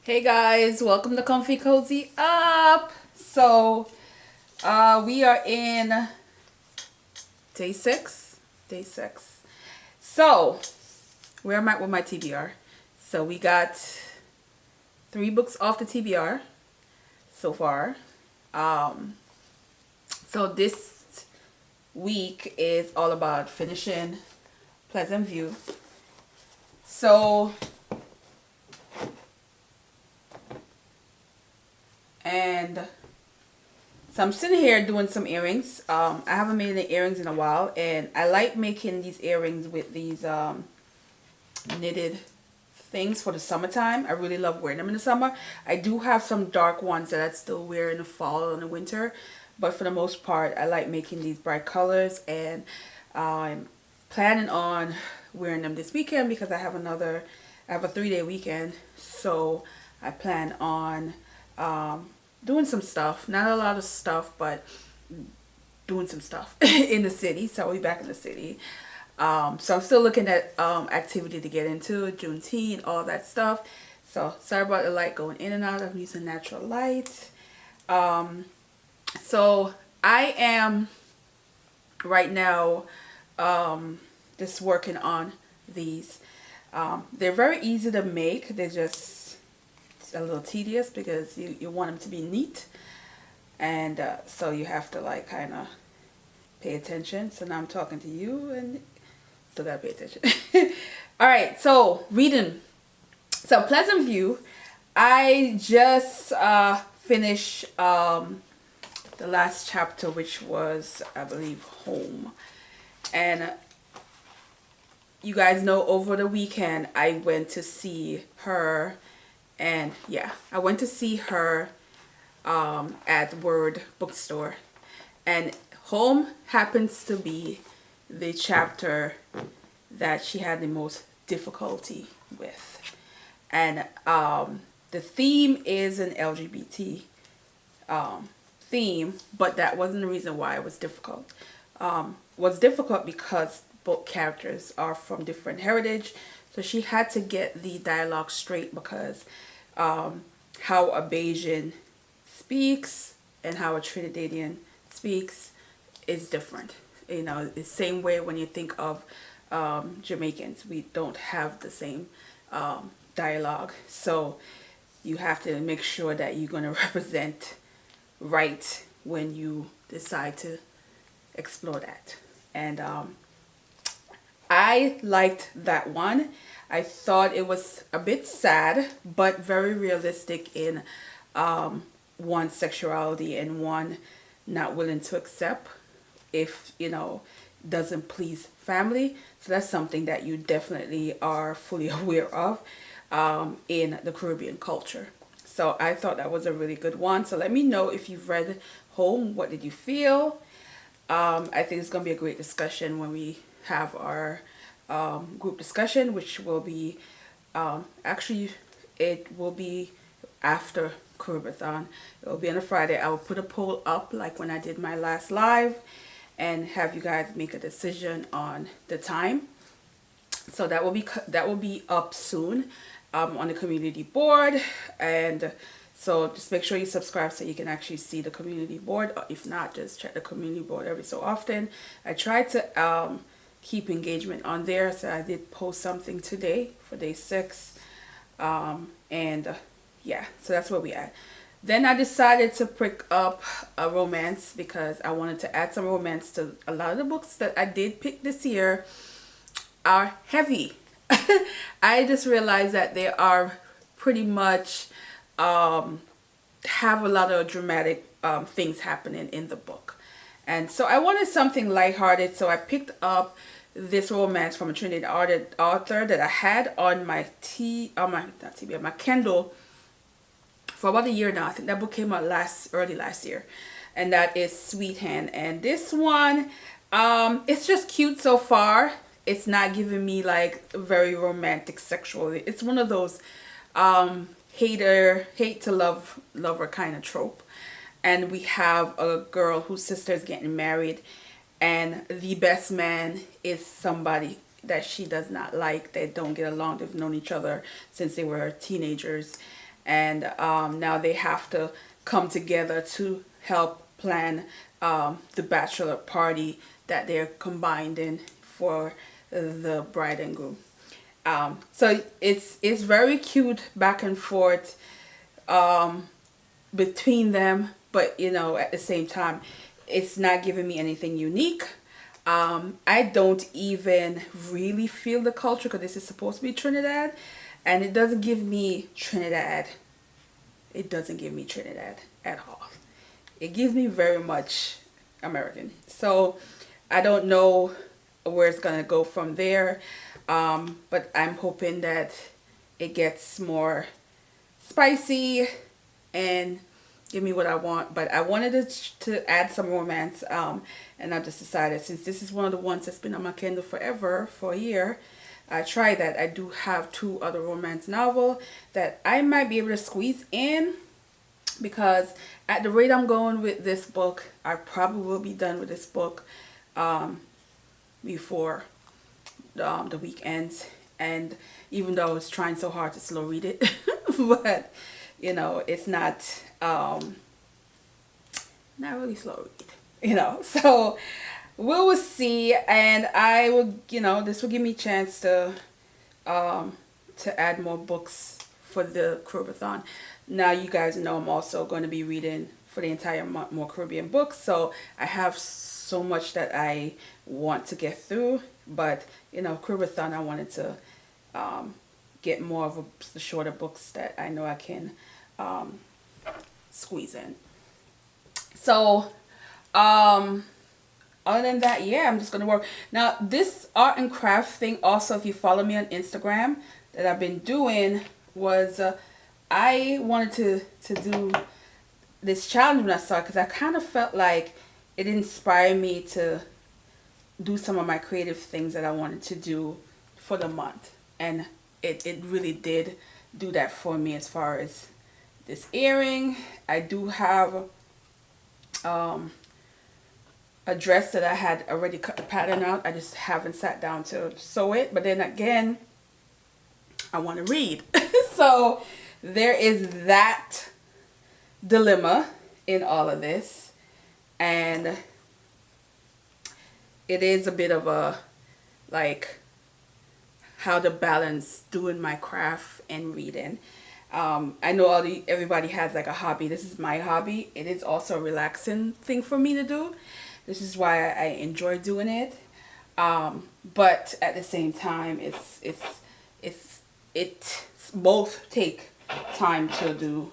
Hey guys, welcome to Comfy Cozy Up. We are in day six. Day six. So, where am I with my TBR? So, we got 3 books off the TBR so far. So, this week is all about finishing Pleasant View. So, I'm sitting here doing some earrings. I haven't made any earrings in a while, and I like making these earrings with these knitted things for the summertime. I really love wearing them in the summer. I do have some dark ones that I still wear in the fall and the winter, but for the most part, I like making these bright colors, and I'm planning on wearing them this weekend because I have a 3-day weekend, so I plan on doing some stuff, not a lot of stuff, but doing some stuff in the city. So I'll be back in the city. So I'm still looking at activity to get into, Juneteenth, all that stuff. So sorry about the light going in and out. I'm using natural light. So I am right now just working on these. They're very easy to make. They're just a little tedious because you want them to be neat, and so you have to like kind of pay attention. So now I'm talking to you and still gotta pay attention. All right, so reading. So Pleasant View, I just finished the last chapter, which was, I believe, Home. And you guys know over the weekend I went to see her. And yeah, I went to see her at Word Bookstore. And Home happens to be the chapter that she had the most difficulty with. And the theme is an LGBT theme, but that wasn't the reason why it was difficult. It was difficult because both characters are from different heritage. So she had to get the dialogue straight because how a Bayesian speaks and how a Trinidadian speaks is different. You know, the same way when you think of Jamaicans, we don't have the same dialogue. So you have to make sure that you're going to represent right when you decide to explore that. And I liked that one. I thought it was a bit sad, but very realistic in one sexuality and one not willing to accept if, doesn't please family. So that's something that you definitely are fully aware of in the Caribbean culture. So I thought that was a really good one. So let me know if you've read Home. What did you feel? I think it's going to be a great discussion when we have our group discussion, which will be actually it will be after CaribAThon. It will be on a Friday. I will put a poll up like when I did my last live and have you guys make a decision on the time. So that will be up soon on the community board, and so just make sure you subscribe so you can actually see the community board. If not, just check the community board every so often. I try to keep engagement on there, so I did post something today for day 6, and yeah, so that's where we at. Then I decided to pick up a romance because I wanted to add some romance to a lot of the books that I did pick this year are heavy. I just realized that they are pretty much have a lot of dramatic things happening in the book. And so I wanted something lighthearted, so I picked up this romance from a Trinidad author that I had on my my Kindle for about a year now. I think that book came out early last year, and that is Sweet Hand. And this one, it's just cute so far. It's not giving me like very romantic sexually. It's one of those hate to lover kind of trope. And we have a girl whose sister is getting married, and the best man is somebody that she does not like. They don't get along. They've known each other since they were teenagers, and now they have to come together to help plan the bachelor party that they're combined in for the bride and groom. So it's very cute back and forth between them, but at the same time, it's not giving me anything unique. I don't even really feel the culture because this is supposed to be Trinidad, and it doesn't give me Trinidad. It doesn't give me Trinidad at all. It gives me very much American. So I don't know where it's gonna go from there, but I'm hoping that it gets more spicy and give me what I want. But I wanted to add some romance, and I just decided, since this is one of the ones that's been on my Kindle forever, for a year, I tried that. I do have 2 other romance novels that I might be able to squeeze in, because at the rate I'm going with this book, I probably will be done with this book before the weekends. And even though I was trying so hard to slow read it, but it's not really slow read, so we will see. And I will, this will give me a chance to add more books for the CaribAthon. Now you guys know I'm also going to be reading for the entire month more Caribbean books, so I have so much that I want to get through. But CaribAthon, I wanted to get more of the shorter books that I know I can squeeze in. So other than that, yeah, I'm just gonna work. Now this art and craft thing, also, if you follow me on Instagram, that I've been doing was I wanted to do this challenge when I saw it, because I kind of felt like it inspired me to do some of my creative things that I wanted to do for the month. And it really did do that for me. As far as this earring, I do have a dress that I had already cut the pattern out. I just haven't sat down to sew it. But then again, I want to read. So there is that dilemma in all of this. And it is a bit of a, like, how to balance doing my craft and reading. I know everybody has like a hobby. This is my hobby. It is also a relaxing thing for me to do. This is why I enjoy doing it. But at the same time, it's both take time to do,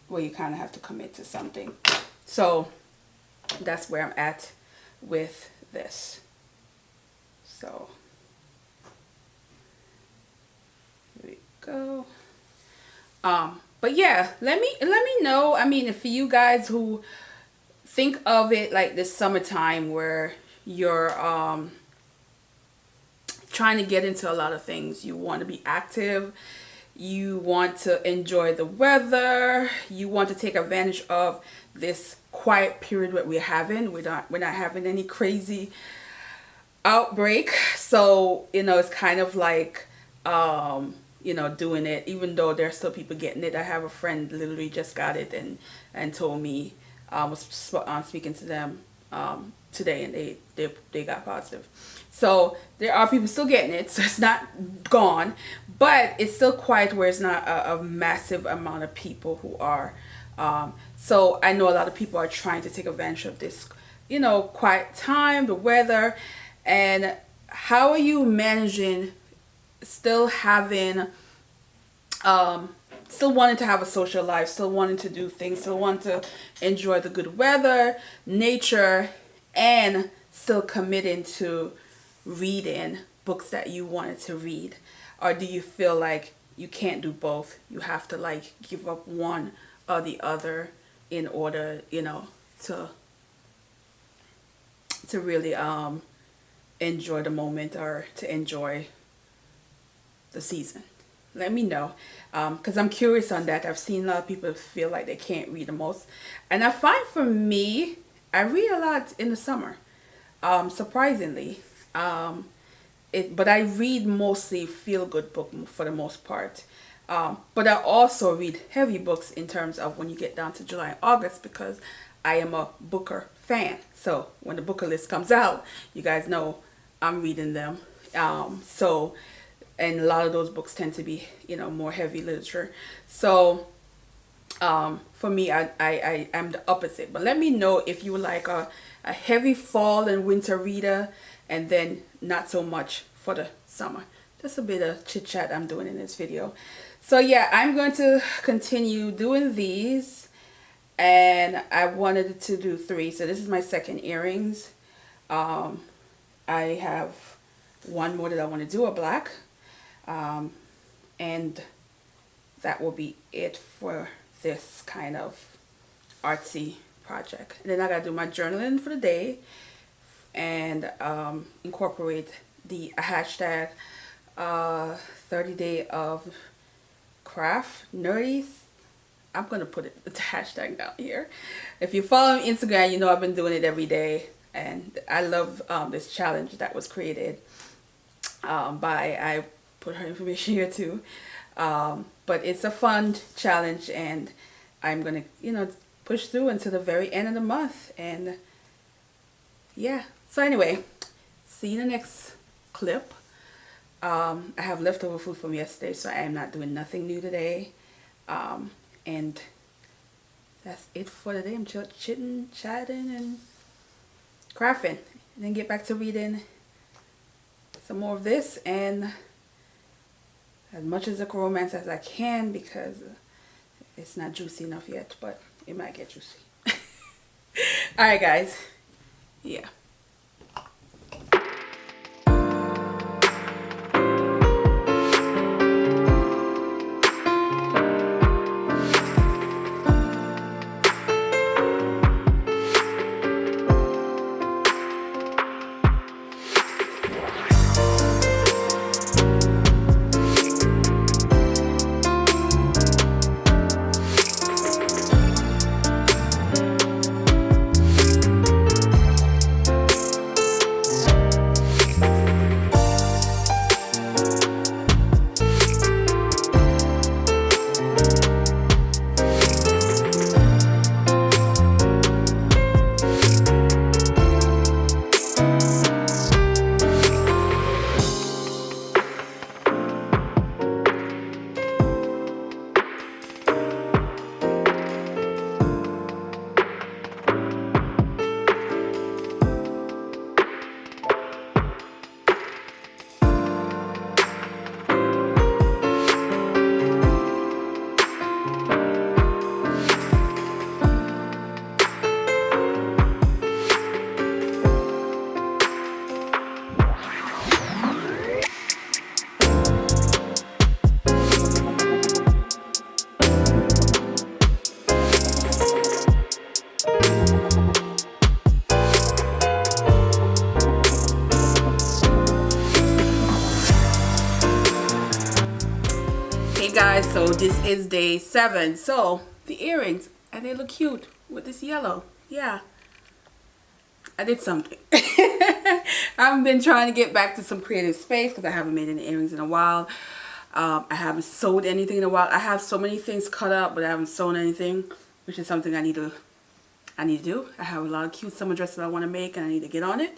where you kind of have to commit to something. So that's where I'm at with this. So here we go. But yeah, let me know. I mean, for you guys who think of it like this summertime, where you're trying to get into a lot of things. You want to be active, you want to enjoy the weather, you want to take advantage of this quiet period that we're having. We're not having any crazy outbreak, so it's kind of like doing it, even though there's still people getting it. I have a friend literally just got it and told me, was speaking to them today, and they got positive. So there are people still getting it, so it's not gone, but it's still quiet, where it's not a massive amount of people who are. So I know a lot of people are trying to take advantage of this, quiet time, the weather. And how are you managing still having, still wanting to have a social life, still wanting to do things, still want to enjoy the good weather, nature, and still committing to reading books that you wanted to read? Or do you feel like you can't do both? You have to like give up one or the other in order, to really enjoy the moment, or to enjoy the season? Let me know, because I'm curious on that. I've seen a lot of people feel like they can't read the most, and I find for me, I read a lot in the summer. Surprisingly, but I read mostly feel-good book for the most part. But I also read heavy books in terms of when you get down to July and August, because I am a Booker fan. So when the Booker list comes out, you guys know I'm reading them. So, and a lot of those books tend to be, more heavy literature. So for me, I'm the opposite. But let me know if you like a heavy fall and winter reader, and then not so much for the summer. Just a bit of chit chat I'm doing in this video. So yeah, I'm going to continue doing these, and I wanted to do 3. So this is my second earrings. I have one more that I want to do, a black, and that will be it for this kind of artsy project. And then I gotta do my journaling for the day, and incorporate the hashtag 30-day of craft nerdy. I'm gonna put the hashtag down here. If you follow me on Instagram, you know I've been doing it every day, and I love this challenge that was created I put her information here too. But it's a fun challenge, and I'm gonna push through until the very end of the month. And yeah, so anyway, see you in the next clip. I have leftover food from yesterday, so I am not doing nothing new today. And that's it for today. I'm chitting, chatting, and crafting, and then get back to reading some more of this, and as much as a romance as I can, because it's not juicy enough yet, but it might get juicy. Alright guys, yeah. Guys, so this is day 7. So the earrings, and they look cute with this yellow. Yeah, I did something. I've been trying to get back to some creative space because I haven't made any earrings in a while. I haven't sewed anything in a while. I have so many things cut up, but I haven't sewn anything, which is something I need to do. I have a lot of cute summer dresses I want to make, and I need to get on it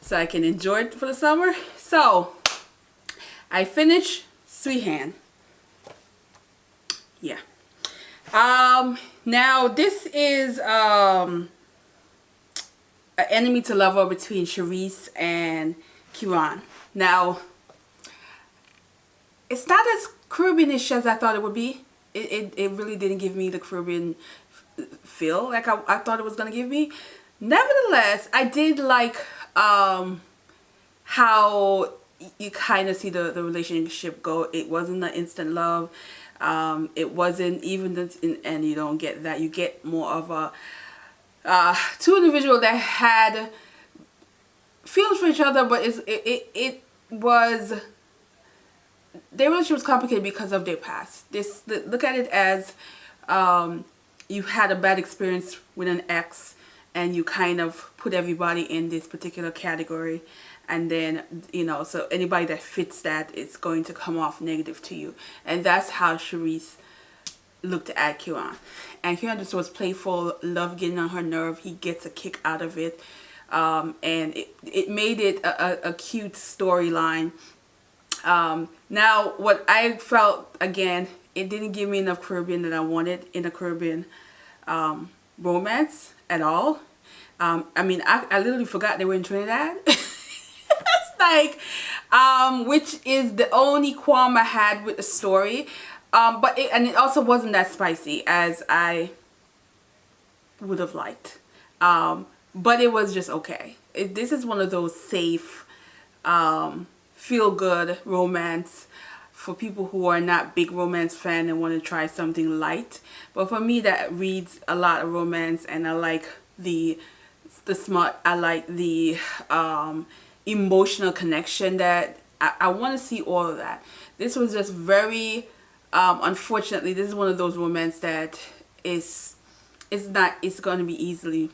so I can enjoy it for the summer. So I finished Sweet Hand. Yeah. Now this is an enemy to lover between Charisse and Kieran. Now it's not as Caribbean-ish as I thought it would be. It really didn't give me the Caribbean feel like I thought it was gonna give me. Nevertheless, I did like how you kind of see the relationship go. It wasn't an instant love. It wasn't even and you don't get that. You get more of a two individuals that had feelings for each other, but it was, their relationship was complicated because of their past. Look at it as you had a bad experience with an ex, and you kind of put everybody in this particular category, and then, you know, so anybody that fits that is going to come off negative to you. And that's how Charisse looked at Kieran. And Kieran just was playful, loved getting on her nerve. He gets a kick out of it. And it made it a cute storyline. Now, what I felt, again, it didn't give me enough Caribbean that I wanted in a Caribbean romance at all. I mean, I literally forgot they were in Trinidad. It's like, which is the only qualm I had with the story. But it also wasn't that spicy as I would have liked. But it was just okay. This is one of those safe, feel-good romance for people who are not big romance fan and want to try something light. But for me, that reads a lot of romance, and I like the smart. I like the emotional connection that I want to see all of that. This was just very. Unfortunately, this is one of those romance that it's going to be easily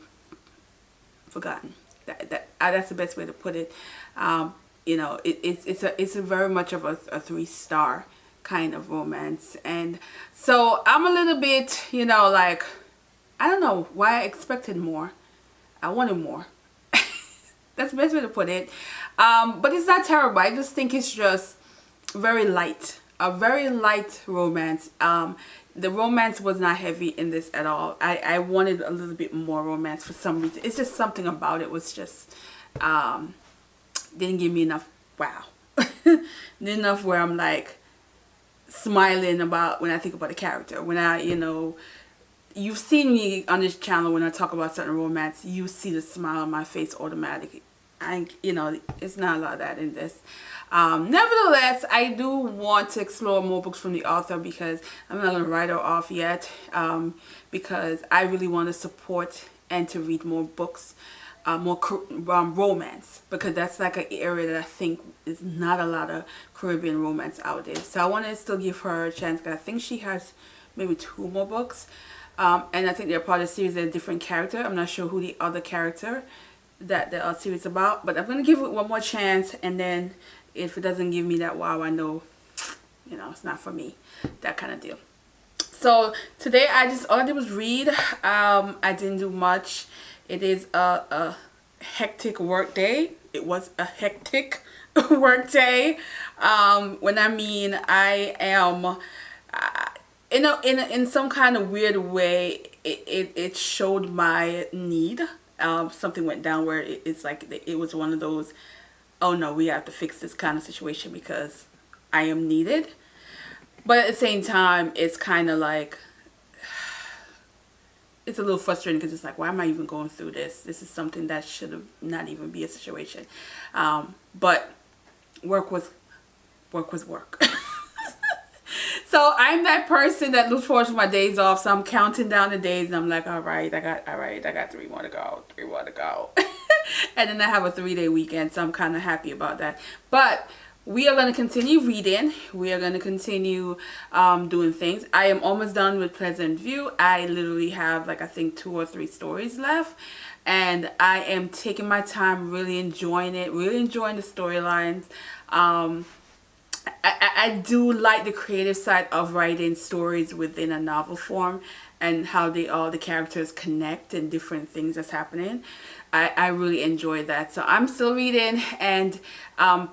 forgotten. That's the best way to put it. You know, it's a very much of a 3-star kind of romance, and so I'm a little bit, you know, like, I don't know why I expected more. I wanted more. That's the best way to put it. But it's not terrible. I just think it's just very light. A very light romance. The romance was not heavy in this at all. I wanted a little bit more romance for some reason. It's just something about it was just didn't give me enough wow. Enough where I'm like smiling about when I think about the character. When I, you know, you've seen me on this channel when I talk about certain romance, you see the smile on my face automatically. You know, it's not a lot of that in this. Nevertheless, I do want to explore more books from the author, because I'm not going to write her off yet, because I really want to support and to read more books, more romance, because that's like an area that I think is not a lot of Caribbean romance out there. So I want to still give her a chance, because I think she has maybe 2 more books, and I think they're part of the series. They're a different character. I'm not sure who the other character that the series about, but I'm going to give it one more chance, and then if it doesn't give me that wow, I know, you know, it's not for me, that kind of deal. So today all I did was read. I didn't do much. It is a hectic work day. It was a hectic work day. When I mean I am, in some kind of weird way, it showed my need. Something went down where it's like it was one of those, oh no, we have to fix this kind of situation because I am needed. But at the same time, it's kind of like, it's a little frustrating, because it's like, why am I even going through this? This is something that should have not even be a situation. But work was work. So I'm that person that looks forward to my days off. So I'm counting down the days, and I'm like, all right, I got 3 more to go, 3 more to go. And then I have a 3-day weekend, so I'm kind of happy about that. But we are going to continue reading. We are going to continue doing things. I am almost done with Pleasant View. I literally have, like, I think 2 or 3 stories left. And I am taking my time, really enjoying it, really enjoying the storylines. I do like the creative side of writing stories within a novel form, and how all the characters connect and different things that's happening. I really enjoy that. So I'm still reading, and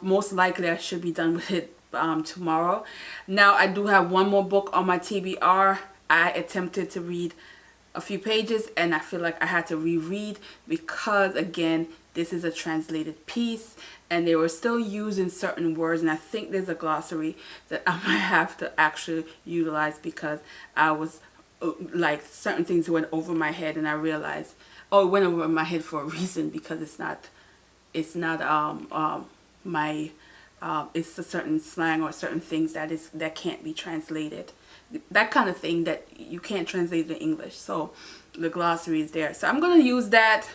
most likely I should be done with it tomorrow. Now I do have 1 more book on my TBR. I attempted to read a few pages, and I feel like I had to reread, because again, this is a translated piece, and they were still using certain words, and I think there's a glossary that I might have to actually utilize, because I was like, certain things went over my head, and I realized, oh, it went over my head for a reason, because it's not it's a certain slang or certain things that can't be translated, that kind of thing that you can't translate to English. So the glossary is there, so I'm gonna use that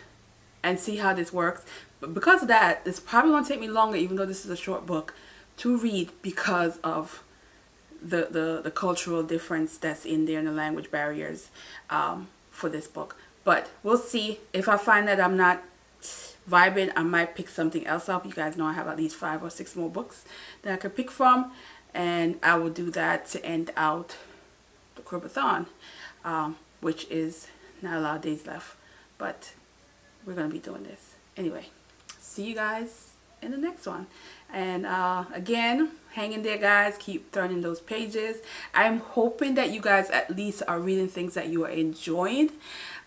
and see how this works. But because of that, it's probably going to take me longer, even though this is a short book, to read, because of the cultural difference that's in there and the language barriers for this book. But we'll see. If I find that I'm not vibing, I might pick something else up. You guys know I have at least 5 or 6 more books that I could pick from, and I will do that to end out the CaribAthon, which is not a lot of days left, but we're going to be doing this. Anyway, see you guys in the next one. And again, hang in there, guys. Keep turning those pages. I'm hoping that you guys at least are reading things that you are enjoying,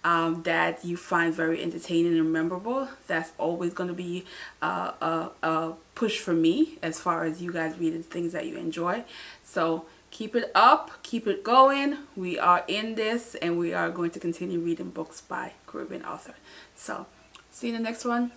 that you find very entertaining and memorable. That's always going to be a push for me as far as you guys reading things that you enjoy. So keep it up, keep it going. We are in this, and we are going to continue reading books by Caribbean author. So see you in the next one.